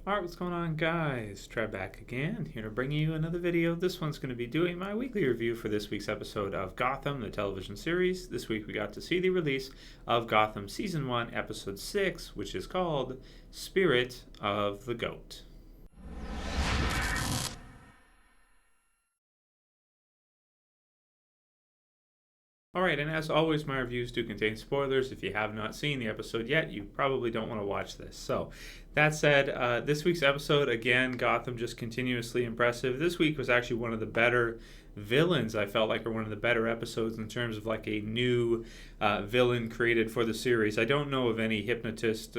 Alright, what's going on, guys? Trev back again, here to bring you another video. This one's going to be doing my weekly review for this week's episode of Gotham, the television series. This week we got to see the release of Gotham Season 1, Episode 6, which is called Spirit of the Goat. Alright, and as always, my reviews do contain spoilers. If you have not seen the episode yet, you probably don't want to watch this. So, that said, this week's episode, again, Gotham just continuously impressive. This week was actually one of the better villains, I felt like, or one of the better episodes in terms of like a new villain created for the series. I don't know of any hypnotist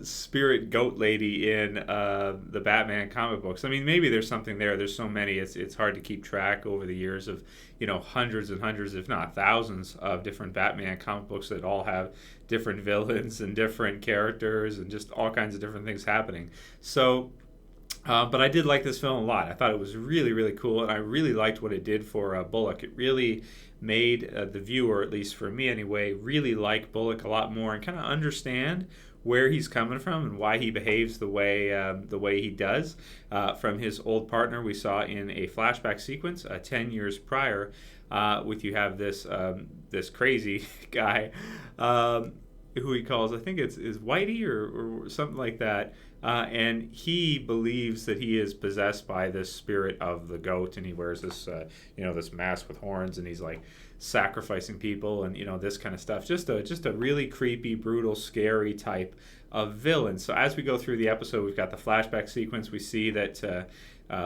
spirit goat lady in the Batman comic books. I mean, maybe there's something there. There's so many, it's hard to keep track over the years of, hundreds and hundreds, if not thousands, of different Batman comic books that all have different villains and different characters and just all kinds of different things happening. So, but I did like this film a lot. I thought it was really, really cool, and I really liked what it did for Bullock. It really made the viewer, at least for me anyway, really like Bullock a lot more and kind of understand where he's coming from and why he behaves the way he does. From his old partner we saw in a flashback sequence 10 years prior, with you have this crazy guy who he calls, I think is Whitey or something like that. And he believes that he is possessed by this spirit of the goat, and he wears this, this mask with horns, and he's like sacrificing people, and this kind of stuff. Just a really creepy, brutal, scary type of villain. So as we go through the episode, we've got the flashback sequence. We see that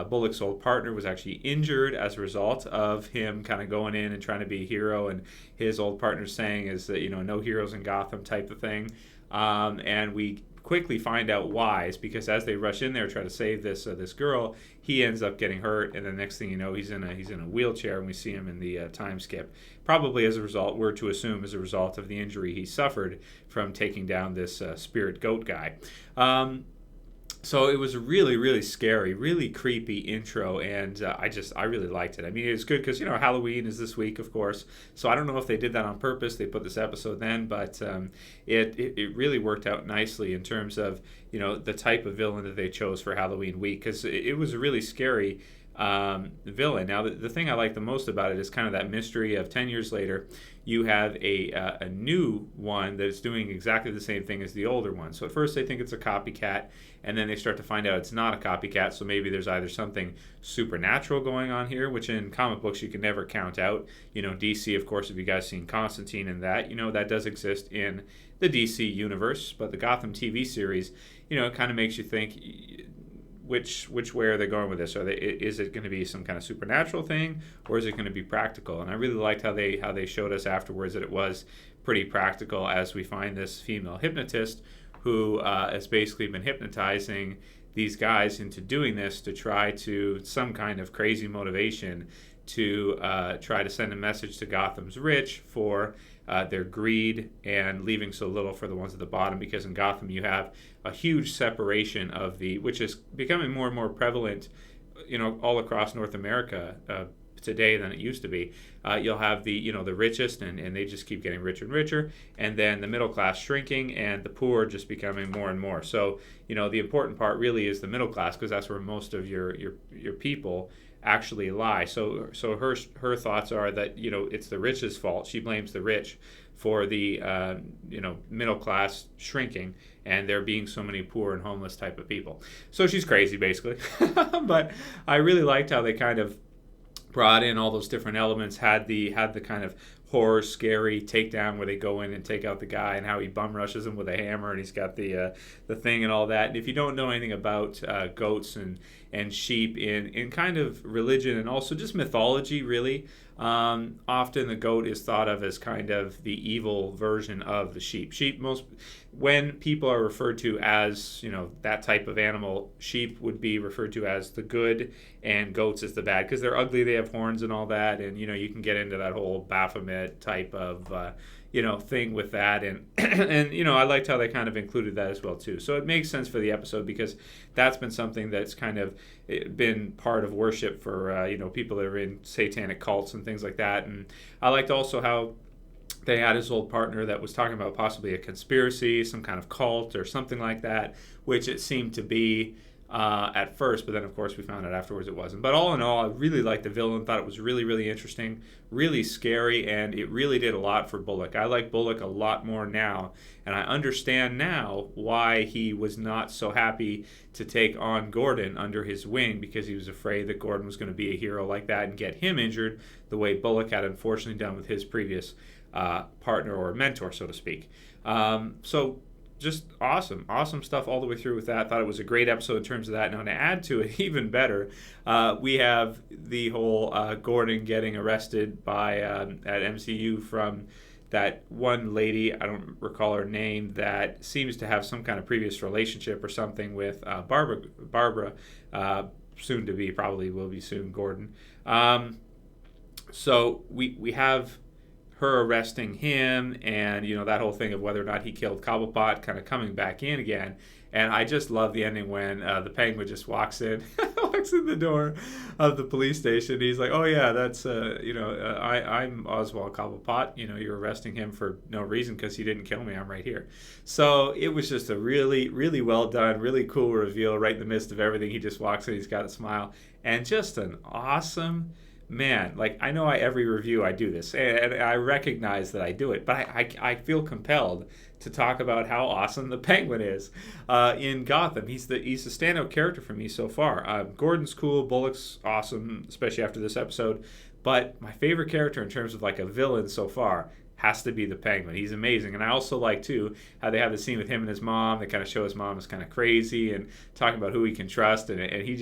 Bullock's old partner was actually injured as a result of him kind of going in and trying to be a hero, and his old partner saying is that no heroes in Gotham type of thing, and we quickly find out why. It's because as they rush in there to try to save this girl, he ends up getting hurt, and the next thing you know, he's in a wheelchair, and we see him in the time skip. Probably as a result, we're to assume as a result of the injury he suffered from taking down this spirit goat guy. So it was a really, really scary, really creepy intro, and I really liked it. I mean, it was good because, Halloween is this week, of course, so I don't know if they did that on purpose. They put this episode then, but it really worked out nicely in terms of, the type of villain that they chose for Halloween week, because it was a really scary villain. Now, the thing I like the most about it is kind of that mystery of 10 years later, you have a new one that is doing exactly the same thing as the older one. So at first they think it's a copycat, and then they start to find out it's not a copycat, so maybe there's either something supernatural going on here, which in comic books you can never count out. DC, of course, if you guys seen Constantine and that, that does exist in the DC universe, but the Gotham TV series, it kind of makes you think, which way are they going with this? Is it going to be some kind of supernatural thing, or is it going to be practical? And I really liked how they showed us afterwards that it was pretty practical, as we find this female hypnotist who has basically been hypnotizing these guys into doing this to try to some kind of crazy motivation to try to send a message to Gotham's rich for their greed and leaving so little for the ones at the bottom, because in Gotham you have a huge separation of which is becoming more and more prevalent, all across North America today than it used to be. You'll have the richest, and they just keep getting richer and richer, and then the middle class shrinking, and the poor just becoming more and more. So the important part really is the middle class, because that's where most of your people actually lie. So her thoughts are that it's the rich's fault. She blames the rich for the middle class shrinking, and there being so many poor and homeless type of people. So she's crazy basically. But I really liked how they kind of brought in all those different elements, had the kind of horror, scary takedown where they go in and take out the guy, and how he bum rushes him with a hammer, and he's got the thing and all that. And if you don't know anything about goats and sheep in kind of religion and also just mythology, really, often the goat is thought of as kind of the evil version of the sheep. When people are referred to as, that type of animal, sheep would be referred to as the good, and goats as the bad, because they're ugly, they have horns and all that, and you can get into that whole Baphomet type of thing with that, and and I liked how they kind of included that as well too. So it makes sense for the episode, because that's been something that's kind of been part of worship for people that are in satanic cults and things like that. And I liked also how they had his old partner that was talking about possibly a conspiracy, some kind of cult or something like that, which it seemed to be at first, but then of course we found out afterwards it wasn't. But all in all, I really liked the villain, thought it was really, really interesting, really scary, and it really did a lot for Bullock. I like Bullock a lot more now, and I understand now why he was not so happy to take on Gordon under his wing, because he was afraid that Gordon was going to be a hero like that and get him injured the way Bullock had unfortunately done with his previous partner or mentor, so to speak. So just awesome stuff all the way through with that. Thought it was a great episode in terms of that. Now, to add to it even better, we have the whole Gordon getting arrested by at MCU from that one lady, I don't recall her name, that seems to have some kind of previous relationship or something with Barbara, soon to be, probably will be soon, Gordon. So we have her arresting him, and that whole thing of whether or not he killed Cobblepot kind of coming back in again. And I just love the ending when the Penguin just walks in the door of the police station. He's like, "Oh yeah, that's I'm Oswald Cobblepot. You're arresting him for no reason because he didn't kill me. I'm right here." So it was just a really, really well done, really cool reveal right in the midst of everything. He just walks in, he's got a smile, and just an awesome. Man, like, I know every review I do this, and I recognize that I do it, but I feel compelled to talk about how awesome the Penguin is in Gotham. He's the standout character for me so far. Gordon's cool, Bullock's awesome, especially after this episode, but my favorite character in terms of like a villain so far has to be the Penguin. He's amazing. And I also like, too, how they have the scene with him and his mom. They kind of show his mom is kind of crazy and talking about who he can trust. And he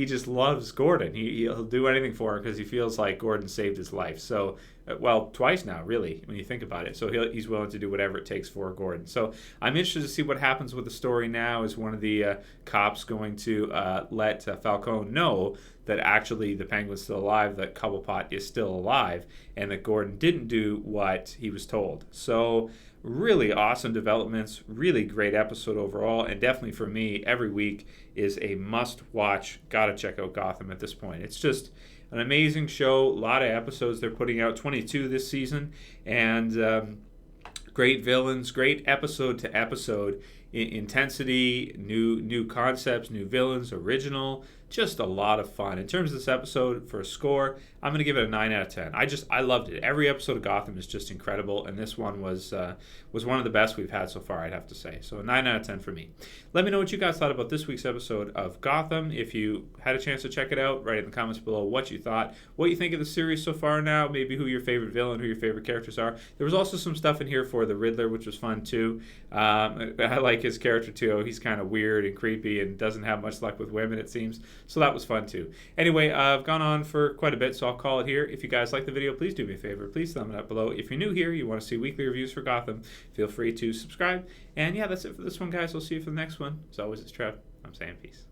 just loves Gordon. He'll do anything for him because he feels like Gordon saved his life. So, well, twice now, really, when you think about it. So he's willing to do whatever it takes for Gordon. So I'm interested to see what happens with the story now. Is one of the cops going to let Falcone know that actually the Penguin's still alive, that Cobblepot is still alive, and that Gordon didn't do what he was told. So really awesome developments, really great episode overall, and definitely for me, every week is a must-watch. Gotta check out Gotham at this point. It's just an amazing show, a lot of episodes they're putting out, 22 this season, and great villains, great episode to episode intensity, new concepts, new villains, original, just a lot of fun. In terms of this episode, for a score, I'm going to give it a 9 out of 10. I loved it. Every episode of Gotham is just incredible, and this one was one of the best we've had so far, I'd have to say. So a 9 out of 10 for me. Let me know what you guys thought about this week's episode of Gotham. If you had a chance to check it out, write in the comments below what you thought, what you think of the series so far now, maybe who your favorite villain, who your favorite characters are. There was also some stuff in here for the Riddler, which was fun too. I like his character too. He's kind of weird and creepy and doesn't have much luck with women, it seems. So that was fun too. Anyway, I've gone on for quite a bit, so I'll call it here. If you guys like the video, please do me a favor. Please thumb it up below. If you're new here, you want to see weekly reviews for Gotham, feel free to subscribe. And yeah, that's it for this one, guys. I'll see you for the next one. As always, it's Trev. I'm saying peace.